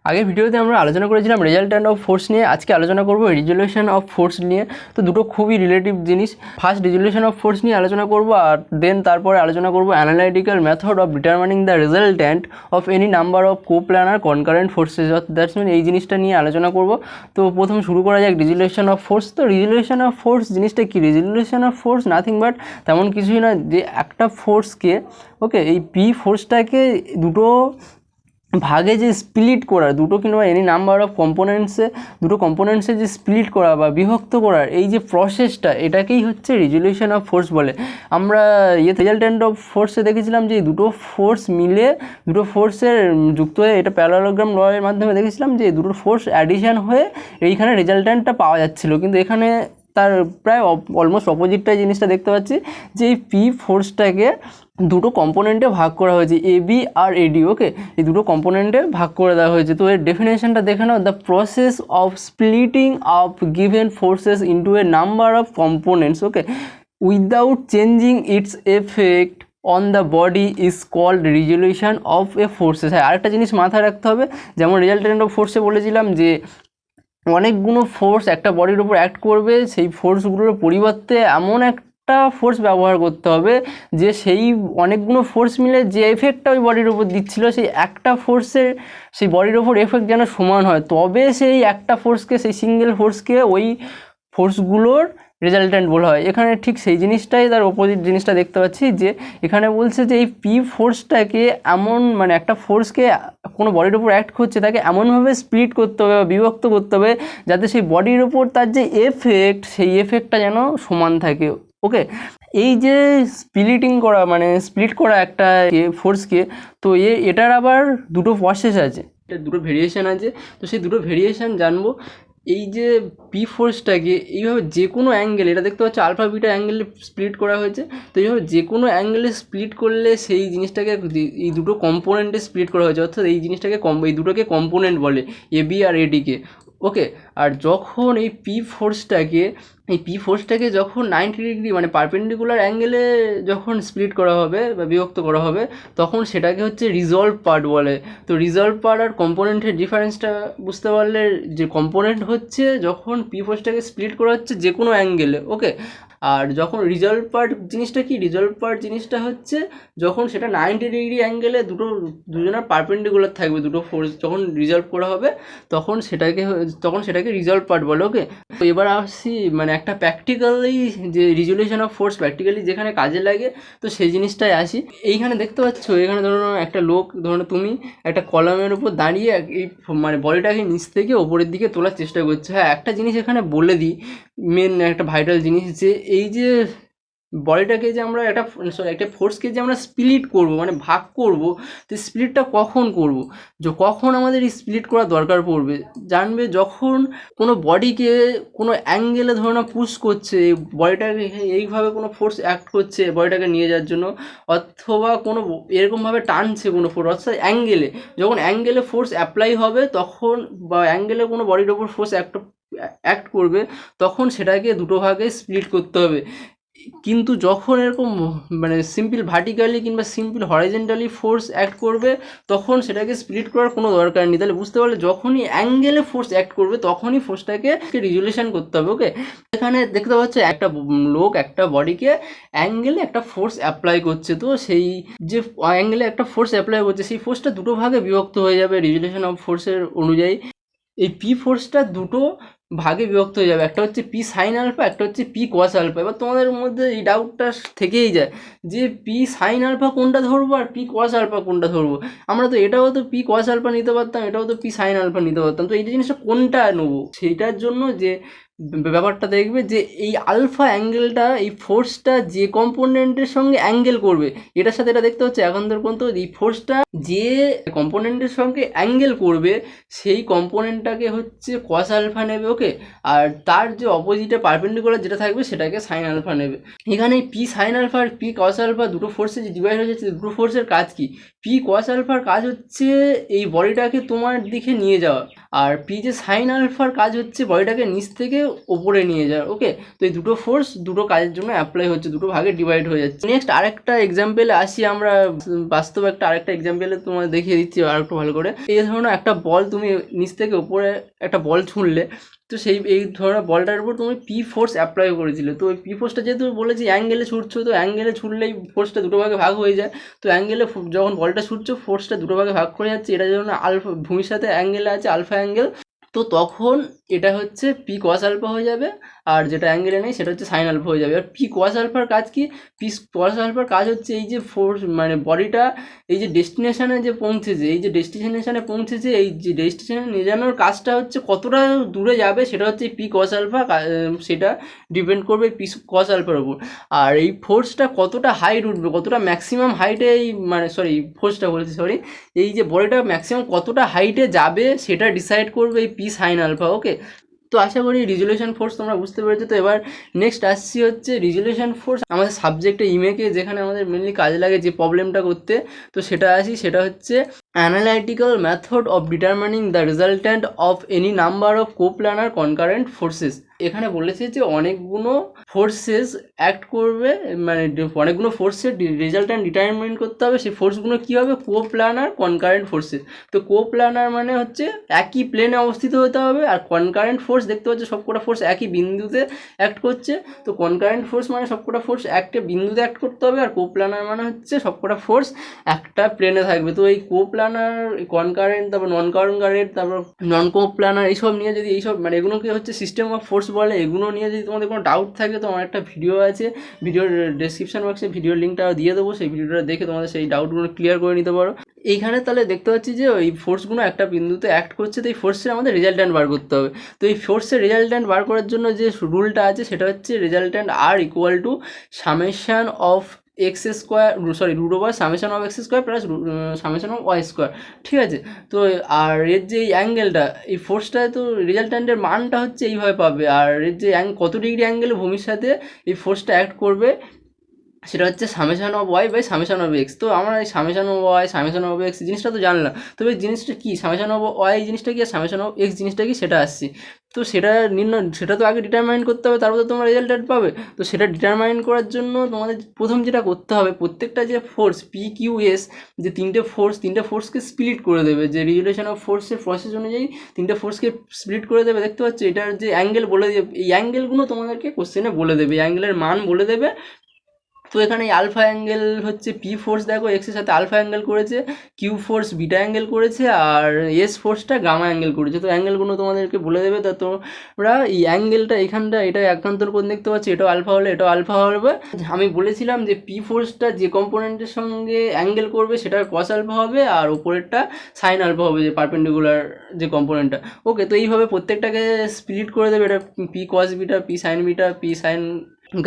আগের ভিডিওতে আমরা আলোচনা করেছিলাম রেজাল্ট্যান্ট অফ ফোর্স নিয়ে। আজকে আলোচনা করব রেজুলেশন অফ ফোর্স নিয়ে। তো দুটো খুবই রিলেটিভ জিনিস। ফার্স্ট রেজুলেশন অফ ফোর্স নিয়ে আলোচনা করব, আর দেন তারপরে আলোচনা করব analytical method of determining the resultant of any number of coplanar concurrent forces. That's mean এই জিনিসটা নিয়ে আলোচনা করব। তো প্রথম শুরু করা যাক রেজুলেশন অফ ফোর্স। তো রেজুলেশন অফ ফোর্স জিনিসটা কী? Resolution of force nothing but তেমন কিছুই না, যে একটা ফোর্সকে এই পি ফোর্সটাকে দুটো ভাগে যে স্প্লিট করা, দুটো কিংবা এনি নাম্বার অফ দুটো কম্পোনেন্টসে যে স্প্লিট করা বা বিভক্ত করার এই যে প্রসেসটা, এটাকেই হচ্ছে রেজুলেশন অফ ফোর্স বলে। আমরা রেজাল্ট্যান্ট অফ ফোর্সে দেখেছিলাম যে দুটো ফোর্স মিলে, দুটো ফোর্সের যুক্ত হয়ে, এটা প্যারালোগ্রাম ল এর মাধ্যমে দেখেছিলাম যে দুটো ফোর্স অ্যাডিশন হয়ে এইখানে রেজাল্ট্যান্টটা পাওয়া যাচ্ছিলো। কিন্তু এখানে তার প্রায় অলমোস্ট অপোজিটটাই জিনিসটা দেখতে পাচ্ছি, যে এই পি ফোর্সটাকে দুটো কম্পোনেন্টে ভাগ করা হয়েছে, এ বি আর এডি। ওকে, এই দুটো কম্পোনেন্টে ভাগ করে দেওয়া হয়েছে। তো এর ডেফিনেশনটা দেখে নাও, the process of splitting of given forces into a number of components, okay, without changing its effect on the body is called resolution of a forces. হ্যাঁ, আরেকটা জিনিস মাথায় রাখতে হবে, যেমন রেজাল্ট্যান্ট অফ ফোর্সে বলেছিলাম যে অনেকগুলো ফোর্স একটা বডির উপর অ্যাক্ট করবে, সেই ফোর্সগুলোর পরিবর্তে এমন একটা ফোর্স ব্যবহার করতে হবে যে সেই অনেকগুলো ফোর্স মিলে যে এফেক্টটা ওই বডির উপর দিচ্ছিল, সেই একটা ফোর্সের সেই বডির উপর এফেক্ট যেন সমান হয়, তবে সেই একটা ফোর্সকে, সেই সিঙ্গেল ফোর্সকে ওই ফোর্সগুলোর রেজাল্ট্যান্ট বলা হয়। এখানে ঠিক সেই জিনিসটাই, তার অপোজিট জিনিসটা দেখতে পাচ্ছি, যে এখানে বলছে যে এই পি ফোর্সটাকে এমন, মানে একটা ফোর্সকে কোনো বডির উপর অ্যাক্ট করছে, তাকে এমনভাবে স্প্লিট করতে হবে বা বিভক্ত করতে হবে যাতে সেই বডির উপর তার যে এফেক্ট, সেই এফেক্টটা যেন সমান থাকে। ওকে, এই যে স্প্লিটিং করা, মানে স্প্লিট করা একটা ফোর্সকে, তো এটার আবার দুটো প্রসেস আছে, দুটো ভেরিয়েশন আছে। তো সেই দুটো ভেরিয়েশন জানবো। এই যে পি ফোর্সটাকে এইভাবে যে কোনো অ্যাঙ্গেলে, এটা দেখতে পাচ্ছি আলফা বিটা অ্যাঙ্গেলে স্প্লিট করা হয়েছে। তো এইভাবে যে কোনো অ্যাঙ্গেলে স্প্লিট করলে সেই জিনিসটাকে এই দুটো কম্পোনেন্টে স্প্লিট করা হয়েছে, অর্থাৎ এই জিনিসটাকে এই দুটোকে কম্পোনেন্ট বলে, এ বি আর এডিকে। ওকে, আর যখন এই পি ফোর্সটাকে যখন 90 ডিগ্রি মানে পারপেন্ডিকুলার অ্যাঙ্গেলে যখন স্প্লিট করা হবে বা বিভক্ত করা হবে, তখন সেটাকে হচ্ছে রিজলভ পার্ট বলে। তো রিজলভ পার্ট আর কম্পোনেন্টের ডিফারেন্সটা বুঝতে পারলে, যে কম্পোনেন্ট হচ্ছে যখন পি ফোর্সটাকে স্প্লিট করা হচ্ছে যে কোনো অ্যাঙ্গেলে। ওকে, আর যখন রিজলভ পার্ট জিনিসটা কি? রিজলভ পার্ট জিনিসটা হচ্ছে যখন সেটা 90 ডিগ্রি অ্যাঙ্গেলে দুজনের পারপেন্ডিকুলার থাকবে, দুটো ফোর্স যখন রিজলভ করা হবে তখন সেটাকে রিজলভ পার্ট বলে। ওকে, তো এবার আসছি মানে একটা প্র্যাকটিক্যালি, যে রেজুলেশন অফ ফোর্স প্র্যাকটিক্যালি যেখানে কাজে লাগে, তো সেই জিনিসটাই আসি। এইখানে দেখতে পাচ্ছ, এখানে ধরুন একটা লোক, ধরুন তুমি একটা কলামের উপর দাঁড়িয়ে এই মানে বডিটাকে নিচ থেকে ওপরের দিকে তোলার চেষ্টা করছে। হ্যাঁ, একটা জিনিস এখানে বলে দিই, মেন একটা ভাইটাল জিনিস, যে এই যে বডিটাকে যে আমরা একটা ফোর্সকে যে আমরা স্প্লিট করব, মানে ভাগ করব, তো স্প্লিটটা কখন করব, কখন আমাদের স্প্লিট করা দরকার পড়বে জানবে, যখন কোনো বডিকে কোনো অ্যাঙ্গেলে ধরো না পুশ করছে, বডিটাকে এইভাবে কোনো ফোর্স অ্যাক্ট করছে বডিটাকে নিয়ে যাওয়ার জন্য, অথবা কোনো এরকমভাবে টানছে কোনো ফোর্স, অর্থাৎ যখন অ্যাঙ্গেলে ফোর্স অ্যাপ্লাই হবে তখন, বা অ্যাঙ্গেলে কোনো বডির ওপর ফোর্স অ্যাক্ট করবে, তখন সেটাকে দুটো ভাগে স্প্লিট করতে হবে। কিন্তু যখন এরকম মানে সিম্পল ভার্টিক্যালি কিংবা সিম্পল হরাইজন্টালি ফোর্স অ্যাক্ট করবে, তখন সেটাকে স্প্লিট করার কোনো দরকার নেই। তাহলে বুঝতে পারলে, যখনই অ্যাঙ্গেলে ফোর্স অ্যাক্ট করবে তখনই ফোর্সটাকে রেজুলেশন করতে হবে। ওকে, এখানে দেখতে পাচ্ছে একটা লোক একটা বডিকে অ্যাঙ্গেলে একটা ফোর্স অ্যাপ্লাই করছে, তো সেই যে অ্যাঙ্গেলে একটা ফোর্স অ্যাপ্লাই করছে, সেই ফোর্সটা দুটো ভাগে বিভক্ত হয়ে যাবে রেজুলেশন অফ ফোর্সের অনুযায়ী। এই পি ফোর্সটা দুটো ভাগে বিভক্ত হয়ে যাবে, একটা হচ্ছে পি সাইন আলফা, একটা হচ্ছে পি কস আলফা। এবার তোমাদের মধ্যে এই ডাউটটা থেকেই যায় যে পি সাইন আলফা কোনটা ধরবো আর পি কস আলফা কোনটা ধরবো। আমরা তো এটাও তো পি কস আলফা নিতে পারতাম, এটাও তো পি সাইন আলফা নিতে পারতাম, তো এই জিনিসটা কোনটা নেবো, সেইটার জন্য যে ব্যাপারটা দেখবে, যে এই আলফা অ্যাঙ্গেলটা, এই ফোর্সটা যে কম্পোনেন্টের সঙ্গে অ্যাঙ্গেল করবে, এটার সাথে এটা দেখতে হচ্ছে এখন ধর পর্যন্ত, এই ফোর্সটা যে কম্পোনেন্টের সঙ্গে অ্যাঙ্গেল করবে সেই কম্পোনেন্টটাকে হচ্ছে কস আলফা নেবে। ওকে, আর তার যে অপোজিটে পারপেন্ডিকুলার যেটা থাকবে সেটাকে সাইন আলফা নেবে। এখানে পি সাইন আলফা আর পি কস আলফা দুটো ফোর্সে যে ডিভাইড হয়ে যাচ্ছে, দুটো ফোর্সের কাজ কি? পি কস আলফার কাজ হচ্ছে এই বডিটাকে তোমার দিকে নিয়ে যাওয়া, আর পি যে সাইন আলফার কাজ হচ্ছে বডিটাকে নিচ থেকে ওপরে নিয়ে যায়। ওকে, তো এই দুটো ফোর্স দুটো কাজের জন্য অ্যাপ্লাই হচ্ছে, দুটো ভাগে ডিভাইড হয়ে যাচ্ছে। নেক্সট আরেকটা এক্সাম্পলে আসি আমরা, বাস্তবে আরেকটা এক্সাম্পলে তোমাদের দেখিয়ে দিচ্ছি আর একটু ভালো করে। এই ধরনের একটা বল তুমি নিচ থেকে উপরে একটা বল ছুঁড়লে, তো এই ধরনের বলটার উপর তুমি পি ফোর্স অ্যাপ্লাই করেছিলে। তো ওই পি ফোর্সটা যেহেতু বলেছি অ্যাঙ্গেলে ছুটছো, তো অ্যাঙ্গেলে ছুটলেই ফোর্সটা দুটো ভাগে ভাগ হয়ে যায়। তো অ্যাঙ্গেলে যখন বলটা ছুটছো ফোর্সটা দুটো ভাগে ভাগ করে যাচ্ছে, এটা যখন আলফা ভূমির সাথে অ্যাঙ্গেলে আছে আলফা অ্যাঙ্গেল, তো তখন এটা হচ্ছে পি কস আলফা হয়ে যাবে, আর যেটা অ্যাঙ্গেলে নেই সেটা হচ্ছে সাইন আলফা হয়ে যাবে। আর পি কস আলফার কাজ কি? পি কস আলফার কাজ হচ্ছে এই যে ফোর্স মানে বডিটা এই যে ডেস্টিনেশনে যে পৌঁছেছে, এই যে ডেস্টিনেশনে পৌঁছেছে, এই যে ডেস্টিনেশনে নিয়ে যাওয়ার কাজটা হচ্ছে কতটা দূরে যাবে সেটা হচ্ছে পি কস আলফা, সেটা ডিপেন্ড করবে পি কস আলফার উপর। আর এই ফোর্সটা কতটা হাইট উঠবে, কতটা ম্যাক্সিমাম হাইটে এই ফোর্সটা বলছি এই যে বডিটা ম্যাক্সিমাম কতটা হাইটে যাবে সেটা ডিসাইড করবে এই পি সাইন আলফা। ওকে, তো আশা করি রিজলিউশন ফোর্স তোমরা বুঝতে পেরেছো। তো এবার নেক্সট আসছি হচ্ছে রিজলিউশন ফোর্স আমাদের সাবজেক্টে ইমেকে, যেখানে আমাদের মেনলি কাজে লাগে যে প্রবলেমটা করতে। তো সেটা হচ্ছে analytical method of determining the resultant of any number of coplanar concurrent forces. এখানে বলেছে যে অনেকগুলো ফোর্সেস অ্যাক্ট করবে, মানে অনেকগুলো ফোর্সের রেজাল্ট্যান্ট ডিটারমিন করতে হবে। সেই ফোর্সগুলো কী হবে? কোপ্লানার কনকারেন্ট ফোর্সেস। তো কোপ্লানার মানে হচ্ছে একই প্লেনে অবস্থিত হতে হবে, আর কনকারেন্ট ফোর্স দেখতে পাচ্ছ সবকটা ফোর্স একই বিন্দুতে অ্যাক্ট করছে। তো কনকারেন্ট ফোর্স মানে সবকটা ফোর্স একটা বিন্দুতে অ্যাক্ট করতে হবে, আর কোপ্লানার মানে হচ্ছে সবকটা ফোর্স একটা প্লেনে থাকবে। তো এই কোপ্লানার, কনকারেন্ট, তারপর নন কনকারেন্ট, তারপর নন কোপ্লানার, এইসব নিয়ে যদি মানে এগুলোকে হচ্ছে সিস্টেম অফ ফোর্স বলে। এগুলো নিয়ে যদি তোমাদের কোনো ডাউট থাকে তো আমার একটা ভিডিও আছে, ভিডিওর ডেসক্রিপশন বক্সে ভিডিওর লিঙ্কটা দিয়ে দেবো, সেই ভিডিওটা দেখে তোমাদের সেই ডাউটগুলো ক্লিয়ার করে নিতে পারো। এইখানে তাহলে দেখতে পাচ্ছি যে ওই ফোর্সগুলো একটা বিন্দুতে অ্যাক্ট করছে, তো এই ফোর্সের আমাদের রেজাল্ট্যান্ট বার করতে হবে। তো এই ফোর্সের রেজাল্ট্যান্ট বার করার জন্য যে রুলটা আছে সেটা হচ্ছে resultant R equal to summation of x square root over summation of x square plus summation of y square. ঠিক আছে, তো আর এর যে এই অ্যাঙ্গেলটা, এই ফোর্সটা তো রেজাল্ট্যান্টের মানটা হচ্ছে এইভাবে পাবে, আর এর যে কত ডিগ্রি অ্যাঙ্গেলে ভূমির সাথে এই ফোর্সটা অ্যাক্ট করবে সেটা হচ্ছে summation of y by summation of x. তো আমরা এই summation of y summation of x জিনিসটা তো জানলাম, তবে জিনিসটা কী সামেশন অফ ওয়াই জিনিসটা কী আর সামেশন অফ এক্স জিনিসটা কি সেটা আসছি। তো সেটা তো আগে ডিটারমাইন করতে হবে, তারপর তো তোমরা রেজাল্ট্যান্ট পাবে। তো সেটা ডিটারমাইন করার জন্য তোমাদের প্রথম যেটা করতে হবে, প্রত্যেকটা যে ফোর্স পি কিউ এস, যে তিনটে ফোর্সকে স্প্লিট করে দেবে, যে রিজলিউশন অফ ফোর্সের প্রসেস অনুযায়ী তিনটে ফোর্সকে স্প্লিট করে দেবে। দেখতে পাচ্ছ এটার যে অ্যাঙ্গেল বলে দেবে, এই অ্যাঙ্গেলগুলো তোমাদেরকে কোশ্চেনে বলে দেবে, এই অ্যাঙ্গেলের মান বলে দেবে। তো এখানে আলফা অ্যাঙ্গেল হচ্ছে পি ফোর্স, দেখো এক্সের সাথে আলফা অ্যাঙ্গেল করেছে, কিউ ফোর্স বিটা অ্যাঙ্গেল করেছে, আর এস ফোর্সটা গামা অ্যাঙ্গেল করেছে। তো অ্যাঙ্গেলগুলো তোমাদেরকে বলে দেবে। তা তোমরা এই অ্যাঙ্গেলটা এখানটা এটা একান্তর কোণ দেখতে পাচ্ছি, এটাও আলফা হলে এটাও আলফা হবে। আমি বলেছিলাম যে পি ফোর্সটা যে কম্পোনেন্টের সঙ্গে অ্যাঙ্গেল করবে সেটা কস আলফা হবে, আর উপরেরটা সাইন আলফা হবে, যে পারপেন্ডিকুলার যে কম্পোনেন্টটা। ওকে, তো এইভাবে প্রত্যেকটাকে স্প্লিট করে দেবে, এটা P cos beta, P sine beta, P sine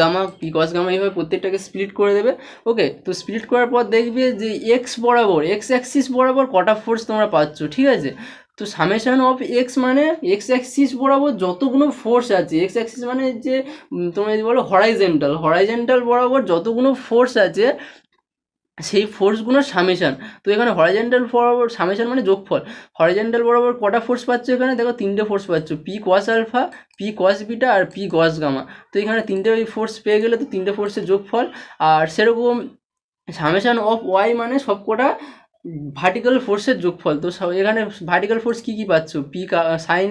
gamma, P cos gamma, এইভাবে প্রত্যেকটাকে স্প্লিট করে দেবে। ওকে, তো স্প্লিট করার পর দেখবে যে এক্স বরাবর, এক্স অ্যাক্সিস বরাবর কটা ফোর্স তোমরা পাচ্ছ। ঠিক আছে, তো সামেশন অফ এক্স মানে এক্স অ্যাক্সিস বরাবর যতগুলো ফোর্স আছে, এক্স অ্যাক্সিস মানে যে তোমরা যদি বলো হরাইজেন্টাল বরাবর যতগুলো ফোর্স আছে সেই ফোর্সগুলোর সামেশান। তো এখানে হরাইজেন্টাল বরাবর সামেশান মানে যোগফল, হরাইজেন্টাল বরাবর কটা ফোর্স পাচ্ছ, এখানে দেখো তিনটে ফোর্স পাচ্ছ, P cos alpha, P cos beta আর পি কস গামা। তো এখানে তিনটে ওই ফোর্স পেয়ে গেলে তো তিনটে ফোর্সের যোগফল। আর সেরকম সামেশান অফ ওয়াই মানে সবকটা ভার্টিক্যাল ফোর্সের যোগফল। তো এখানে ভার্টিক্যাল ফোর্স কী কী পাচ্ছ, P sine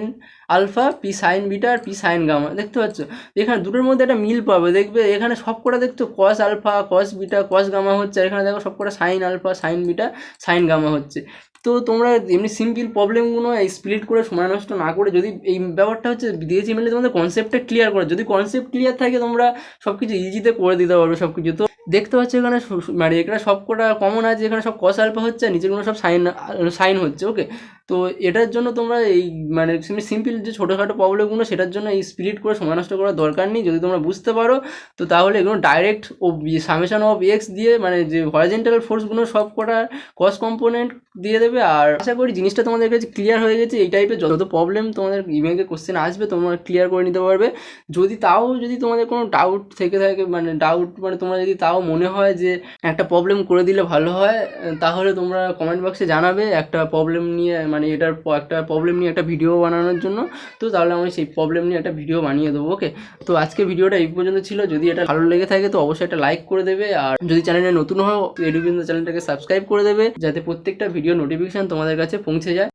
alpha, P sine beta আর পি সাইন গামা। দেখতে পাচ্ছ এখানে দুটোর মধ্যে একটা মিল পাবে, দেখবে এখানে সবকটা দেখছো cos alpha, cos beta, cos gamma হচ্ছে, আর এখানে দেখো সবকটা sine alpha, sine beta, sine gamma হচ্ছে। তো তোমরা এমনি সিম্পল প্রবলেমগুলো স্প্লিট করে সময় নষ্ট না করে, যদি এই ব্যাপারটা হচ্ছে দিয়েছি মেনলি তোমাদের কনসেপ্টটা ক্লিয়ার করে, যদি কনসেপ্ট ক্লিয়ার থাকে তোমরা সব কিছু ইজিতে করে দিতে পারবে সব কিছু। তো দেখতে পাচ্ছ এখানে মানে এখানে সবকটা কমন আছে, এখানে সব কস আলফা হচ্ছে আর নিচেগুলো সব সাইন হচ্ছে। ওকে, তো এটার জন্য তোমরা এই মানে সিম্পল যে ছোটোখাটো প্রবলেমগুলো সেটার জন্য এই স্প্লিট করে সময় নষ্ট করার দরকার নেই। যদি তোমরা বুঝতে পারো তো তাহলে এগুলো ডাইরেক্ট ও সামেশন অফ এক্স দিয়ে মানে যে হরাইজেন্টাল ফোর্সগুলো সব কটা কস কম্পোনেন্ট দিয়ে দেবে। আর আশা করি জিনিসটা তোমাদের কাছে ক্লিয়ার হয়ে গেছে। এই টাইপের যত প্রবলেম তোমাদের ইমেলে কোশ্চেন আসবে তোমরা ক্লিয়ার করে নিতে পারবে। যদি তোমাদের কোনো ডাউট থেকে থাকে মানে তোমরা যদি তাও মনে হয় যে একটা প্রবলেম করে দিলে ভালো হয়, তাহলে তোমরা কমেন্ট বক্সে জানাবে একটা প্রবলেম নিয়ে, মানে মানে এটার একটা প্রবলেম নিয়ে একটা ভিডিও বানানোর জন্য। তো তাহলে আমি সেই প্রবলেম নিয়ে একটা ভিডিও বানিয়ে দেবো। ওকে, তো আজকে ভিডিওটা এই পর্যন্ত ছিল। যদি এটা ভালো লেগে থাকে তো অবশ্যই একটা লাইক করে দেবে, আর যদি চ্যানেলে নতুন হও এডুবিন্দা চ্যানেলটাকে সাবস্ক্রাইব করে দেবে, যাতে প্রত্যেকটা ভিডিও নোটিফিকেশান তোমাদের কাছে পৌঁছে যায়।